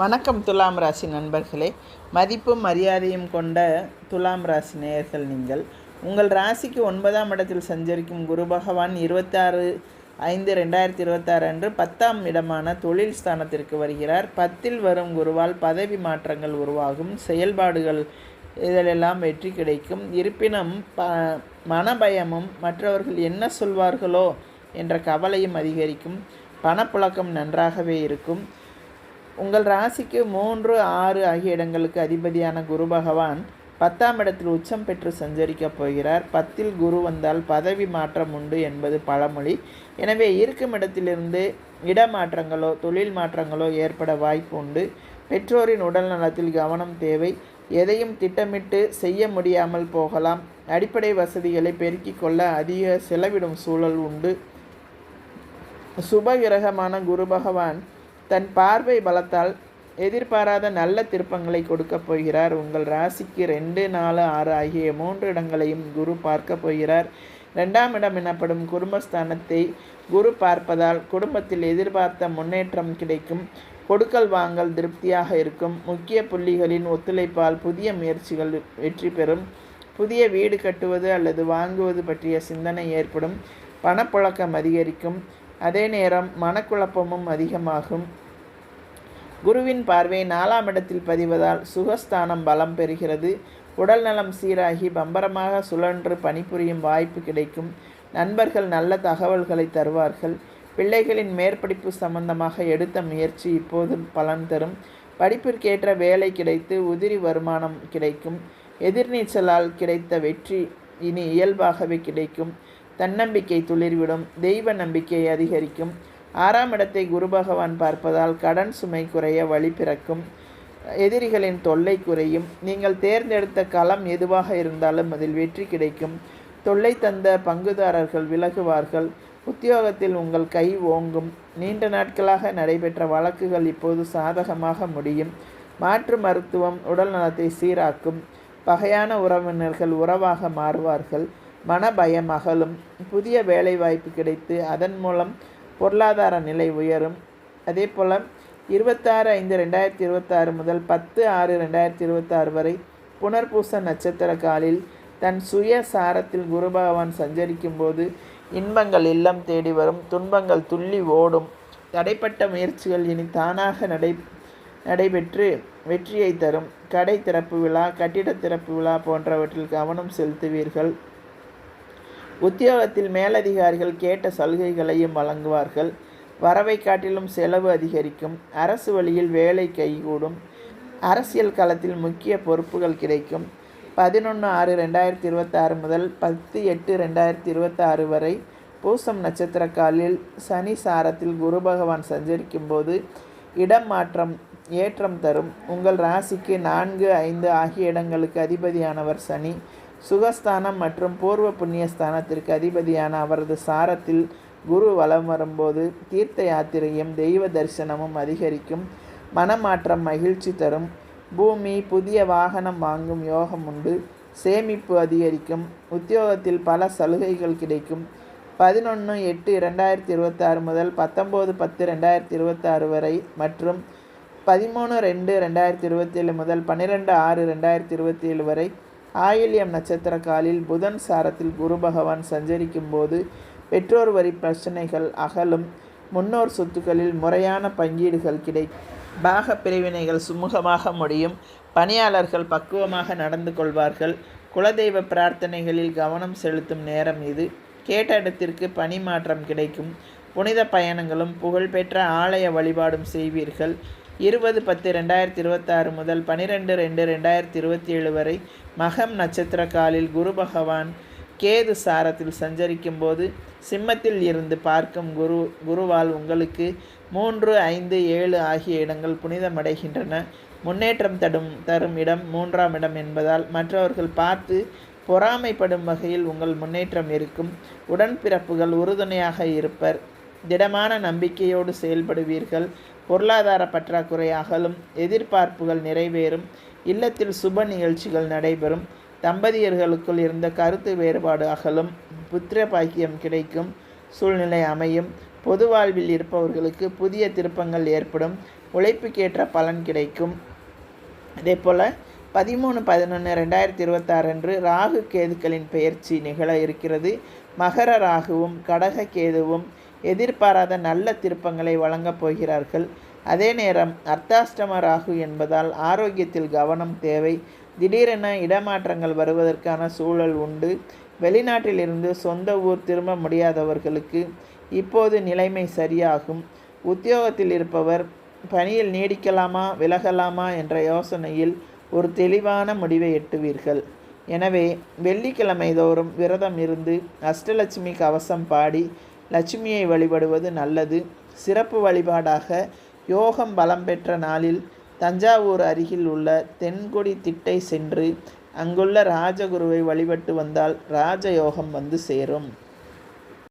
வணக்கம் துலாம் ராசி நண்பர்களே. மதிப்பும் மரியாதையும் கொண்ட துலாம் ராசி நேயர்கள் நீங்கள். உங்கள் ராசிக்கு 9ஆம் இடத்தில் சஞ்சரிக்கும் குரு பகவான் 26/5/2026 அன்று 10ஆம் இடமான தொழில் ஸ்தானத்திற்கு வருகிறார். 10இல் வரும் குருவால் பதவி மாற்றங்கள் உருவாகும், செயல்பாடுகள் இதிலெல்லாம் வெற்றி கிடைக்கும். இருப்பினும் மனபயமும் மற்றவர்கள் என்ன சொல்வார்களோ என்ற கவலையும் அதிகரிக்கும். பணப்புழக்கம் நன்றாகவே இருக்கும். உங்கள் ராசிக்கு 3, 6 ஆகிய இடங்களுக்கு அதிபதியான குரு பகவான் 10ஆம் இடத்தில் உச்சம் பெற்று சஞ்சரிக்கப் போகிறார். 10இல் குரு வந்தால் பதவி மாற்றம் உண்டு என்பது பழமொழி. எனவே இருக்கும் இடத்திலிருந்து இடமாற்றங்களோ தொழில் மாற்றங்களோ ஏற்பட வாய்ப்பு உண்டு. பெற்றோரின் உடல் நலத்தில் கவனம் தேவை. எதையும் திட்டமிட்டு செய்ய முடியாமல் போகலாம். அடிப்படை வசதிகளை பெருக்கிக் கொள்ள அதிக செலவிடும் சூழல் உண்டு. சுபகிரகமான குரு பகவான் தன் பார்வை பலத்தால் எதிர்பாராத நல்ல திருப்பங்களை கொடுக்கப் போகிறார். உங்கள் ராசிக்கு 2, 4, 6 ஆகிய 3 இடங்களையும் குரு பார்க்க போகிறார். 2ஆம் இடம் எனப்படும் குடும்பஸ்தானத்தை குரு பார்ப்பதால் குடும்பத்தில் எதிர்பார்த்த முன்னேற்றம் கிடைக்கும். கொடுக்கல் வாங்கல் திருப்தியாக இருக்கும். முக்கிய புள்ளிகளின் ஒத்துழைப்பால் புதிய முயற்சிகள் வெற்றி பெறும். புதிய வீடு கட்டுவது அல்லது வாங்குவது பற்றிய சிந்தனை ஏற்படும். பணப்புழக்கம் அதிகரிக்கும். அதே நேரம் மனக்குழப்பமும் அதிகமாகும். குருவின் பார்வை 4ஆம் இடத்தில் பதிவதால் சுகஸ்தானம் பலம் பெறுகிறது. உடல் நலம் சீராகி பம்பரமாக சுழன்று பணிபுரியும் வாய்ப்பு கிடைக்கும். நண்பர்கள் நல்ல தகவல்களை தருவார்கள். பிள்ளைகளின் மேற்படிப்பு சம்பந்தமாக எடுத்த முயற்சி இப்போது பலன் தரும். படிப்பிற்கேற்ற வேலை கிடைத்து உதிரி வருமானம் கிடைக்கும். எதிர்நீச்சலால் கிடைத்த வெற்றி இனி இயல்பாகவே கிடைக்கும். தன்னம்பிக்கை துளிர்விடும். தெய்வ நம்பிக்கை அதிகரிக்கும். 6ஆம் இடத்தை குரு பகவான் பார்ப்பதால் கடன் சுமை குறைய வழி பிறக்கும். எதிரிகளின் தொல்லை குறையும். நீங்கள் தேர்ந்தெடுத்த களம் எதுவாக இருந்தாலும் அதில் வெற்றி கிடைக்கும். தொல்லை தந்த பங்குதாரர்கள் விலகுவார்கள். உத்தியோகத்தில் உங்கள் கை ஓங்கும். நீண்ட நாட்களாக நடைபெற்ற வழக்குகள் இப்போது சாதகமாக முடியும். மாற்று மருத்துவம் உடல் நலத்தை சீராக்கும். பகையான உறவினர்கள் உறவாக மாறுவார்கள். மனபயம் அகலும். புதிய வேலை வாய்ப்பு கிடைத்து அதன் மூலம் பொருளாதார நிலை உயரும். அதே போல் 26/5/2026 முதல் 10/6/2026 வரை புனர்பூச நட்சத்திர காலில் தன் சுய சாரத்தில் குரு பகவான் சஞ்சரிக்கும் போது இன்பங்கள் இல்லம் தேடி வரும். துன்பங்கள் துள்ளி ஓடும். தடைப்பட்ட முயற்சிகள் இனி தானாக நடைபெற்று வெற்றியை தரும். கடை திறப்பு விழா, கட்டிட திறப்பு விழா போன்றவற்றில் கவனம் செலுத்துவீர்கள். உத்தியோகத்தில் மேலதிகாரிகள் கேட்ட சலுகைகளையும் வழங்குவார்கள். வரவை காட்டிலும் செலவு அதிகரிக்கும். அரசு வழியில் வேலை கைகூடும். அரசியல் களத்தில் முக்கிய பொறுப்புகள் கிடைக்கும். 11/6/2026 முதல் 10/8/2026 வரை பூசம் நட்சத்திர காலில் சனி சாரத்தில் குரு பகவான் சஞ்சரிக்கும் போது இடம் மாற்றம் ஏற்றம் தரும். உங்கள் ராசிக்கு 4, 5 ஆகிய இடங்களுக்கு அதிபதியானவர் சனி. சுகஸ்தானம் மற்றும் பூர்வ புண்ணிய ஸ்தானத்திற்கு அதிபதியான அவரது சாரத்தில் குரு வலம் வரும்போது தீர்த்த யாத்திரையும் தெய்வ தரிசனமும் அதிகரிக்கும். மனமாற்றம் மகிழ்ச்சி தரும். பூமி, புதிய வாகனம் வாங்கும் யோகம் உண்டு. சேமிப்பு அதிகரிக்கும். உத்தியோகத்தில் பல சலுகைகள் கிடைக்கும். 11/8/2026 முதல் 19/10/2026 வரை மற்றும் 13/2/2027 முதல் 12/6/2027 வரை ஆயில்யம் நட்சத்திர காலில் புதன் சாரத்தில் குரு பகவான் சஞ்சரிக்கும் போது பெற்றோர் வரி பிரச்சனைகள் அகலும். முன்னோர் சொத்துக்களில் முறையான பங்கீடுகள் கிடைக்கும். பாக பிரிவினைகள் சுமூகமாக முடியும். பணியாளர்கள் பக்குவமாக நடந்து கொள்வார்கள். குலதெய்வ பிரார்த்தனைகளில் கவனம் செலுத்தும் நேரம் இது. கேட்ட இடத்திற்கு பணி மாற்றம் கிடைக்கும். புனித பயணங்களும் புகழ்பெற்ற ஆலய வழிபாடும் செய்வீர்கள். 20/10/2026 முதல் 12/2/2027 வரை மகம் நட்சத்திர காலில் குரு பகவான் கேது சாரத்தில் சஞ்சரிக்கும் போது சிம்மத்தில் இருந்து பார்க்கும் குருவால் உங்களுக்கு 3, 5, 7 ஆகிய இடங்கள் புனிதமடைகின்றன. முன்னேற்றம் தரும் இடம் 3ஆம் இடம் என்பதால் மற்றவர்கள் பார்த்து பொறாமைப்படும் வகையில் உங்கள் முன்னேற்றம் இருக்கும். உடன்பிறப்புகள் உறுதுணையாக இருப்பர். திடமான நம்பிக்கையோடு செயல்படுவீர்கள். பொருளாதார பற்றாக்குறை அகலும். எதிர்பார்ப்புகள் நிறைவேறும். இல்லத்தில் சுப நிகழ்ச்சிகள் நடைபெறும். தம்பதியர்களுக்குள் இருந்த கருத்து வேறுபாடு அகலும். புத்திர பாக்கியம் கிடைக்கும் சூழ்நிலை அமையும். பொது வாழ்வில் இருப்பவர்களுக்கு புதிய திருப்பங்கள் ஏற்படும். உழைப்புக்கேற்ற பலன் கிடைக்கும். இதேபோல் 13/11/2026 அன்று ராகு கேதுக்களின் பெயர்ச்சி நிகழ இருக்கிறது. மகர ராகுவும் கடக கேதுவும் எதிர்பாராத நல்ல திருப்பங்களை வழங்கப் போகிறார்கள். அதே நேரம் அர்த்தாஷ்டம ராகு என்பதால் ஆரோக்கியத்தில் கவனம் தேவை. திடீரென இடமாற்றங்கள் வருவதற்கான சூழல் உண்டு. வெளிநாட்டிலிருந்து சொந்த ஊர் திரும்ப முடியாதவர்களுக்கு இப்போது நிலைமை சரியாகும். உத்தியோகத்தில் இருப்பவர் பணியில் நீடிக்கலாமா விலகலாமா என்ற யோசனையில் ஒரு தெளிவான முடிவை எட்டுவீர்கள். எனவே வெள்ளிக்கிழமை தோறும் விரதம் இருந்து அஷ்டலட்சுமி கவசம் பாடி லட்சுமியை வழிபடுவது நல்லது. சிறப்பு வழிபாடாக யோகம் பலம் பெற்ற நாளில் தஞ்சாவூர் அருகில் உள்ள தென்கொடி திட்டை சென்று அங்குள்ள ராஜகுருவை வழிபட்டு வந்தால் ராஜயோகம் வந்து சேரும்.